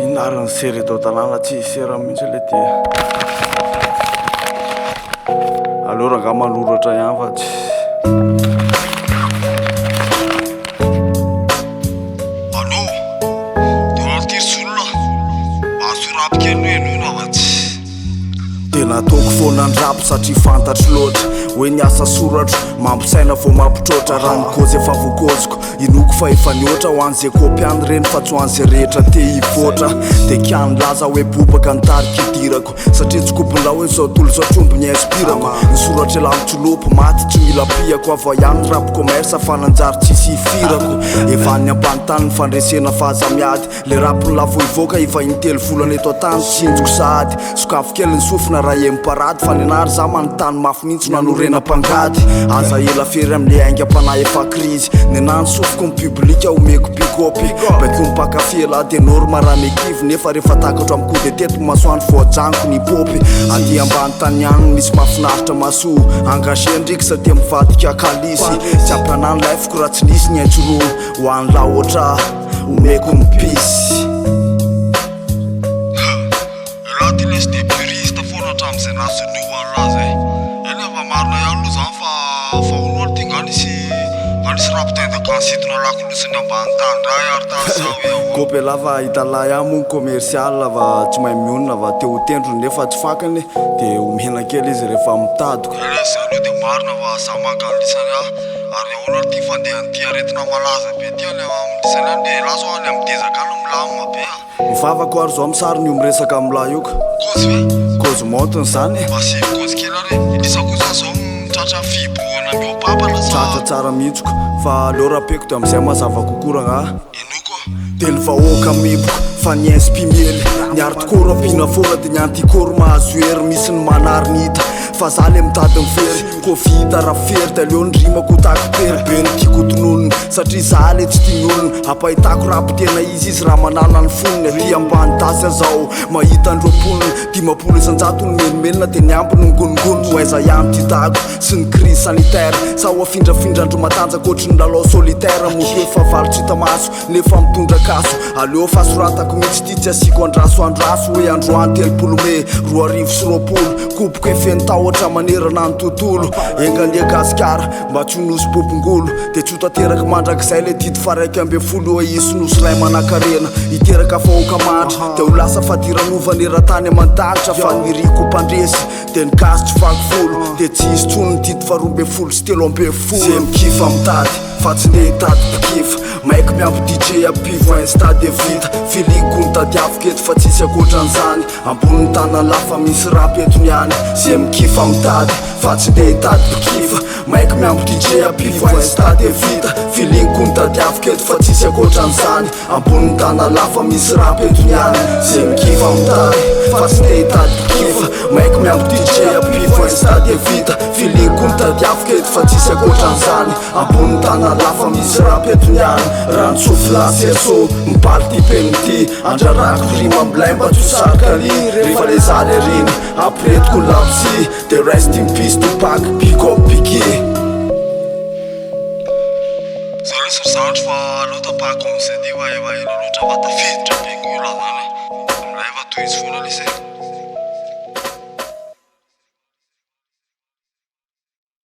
Inarany sery tao talàna tsy sera mihitsy le ty aleo raha manoratra ihany fa tsy Allô, tena tisolona mahasorapikely enona va tsy tena ataoko foanandrapo satria fantatry loatra hoe niasa soratra mampisaina vo mampitroatra raha nikozy efa vokoziko inoko fa efa nioatra ho an'izay kopy reny fa tsy ho an'izay rehetra te hivoatra de kiany laza hoe bobaka nitariky idirako satria tsy kopon-drao hoe zao tolo zao trombony inspirako nisoratra elamitry maty tsy mila piako ava ihany rapo commerce fananjary tsisy hifirako efa ny ambany tany ny fandresena fahazamiady le rapony lavo ivoaka iva intelo volana eto an-tany tsinjoko sahady sokafo kely ny sofina raha emparady fa ninary za manontany mafy mihitsy nanorena mpangady aza ela fery amle aingam-panahy efa krizy nenany sofiko ny publika omeko pikopy baiko mpakafela de norma raha mekivy nefa rehefa takatra amiko de teto masoandro voajaniko ny popy andy ambany tany any misy mahafinaritra maso angasendriky sady mivadika kalisy tsy ampanany laifiko raha tsy nisy ny aintsoroa ho any la ohatra omeko ny pisy raha ty lesy de puriste foana hatram'izay nasony hoan'raha zay eny efa marina ihany aloha zany fa olo ty nganisy rapitendaka ansidina lakolosiny ambany tany raha ary tarzao eo kopy lava hitala ihany moa commercial va tsy mahay mionona va te ho tendrony nefa tsy fakany de omena kely izy rehefa mitadiko lesy aloha de marina va za makalisany ary olo ty fandeha ty aretina malaza be ty any amidisany any de laso any amidezaka any milamina be mivavako ary zao misary ny miresaka amila ioka kozy ve kozy montony zany masivy kozy kely ary idisako za zao mitratra fiboana miopapana tratra tsara mihitsiko fa aleo rapeko de amizay mazava kokoragna ino koa de ny vahoaka miboko fa ny inspimely niary tokoro ampina foana de niantikoro mahazo hery misy ny manary ny hita fa za le mitady mivery ko vita raha fery de aleo ny rimako tako peribe ny tikotonolony satria za le tsy tinyolona apahitako rapo tena izy raha manana ny foniny aty ambany tasy azao mahita androapolony dimapolo isanjato ny melimelina de niampy ny ngonongono ho aiza ihany titako sy ny crise sanitaire sa ho afindrafindrandro matanjaka ohatry ny lalao solitaire moto hoe fa valitry tamaso nefa mitondra kaso aleo fasoratako mihitsy ty tsy asiko andraso hoe androany telopolo me roa arivo sy roapolo kopoko efeny tahotra manerana ny tontolo engalia gasikara mba tsy honosy bobongolo de tsy ho tanteraka mandrakizay le tity faraiky ambe folo hoe isy nosy ray manakarena hiteraka fahoaka matra de ho lasa fadiranova neran-tany aman-danitra fa niriko mpandresy de nikasitry vakifolo de tsy isy tsony ny tity faroambe folo sy telo ambe folo zay mikifa mitady fa tsy nde hitady mpikifa maiko miampy DJ apivo insta de vita filiko ny tadiaviko eto fa tsisy akotran'izany ambony tana lafa misy rap etony any zay mikifa mitady fa tsy nde hitady mpikifa maiko miampy DJ apivo insta de vita filiko ny tadiaviko eto fa tsisy akotran'izany ambony tana lafa misy rap etony any zay mikifa mitady fa tsy nde hitady mpikifa maiko miampy DJ apivo insta de vita filiko ny tadiaviko eto fa tsisy akotran'izany ambony tana lafa misy rap etony any rantsofla serso mipaly ty penity andrarako rima ambilay mba tsy hosarikary rehefa le za le riny apiretiko lapsy de rest in peace Tupac pikopiki za lesy ry fa aleo tapahako am'izay ty va eva ela loatra va tafiditra be gny olo zany amilay va toy izy foana lesy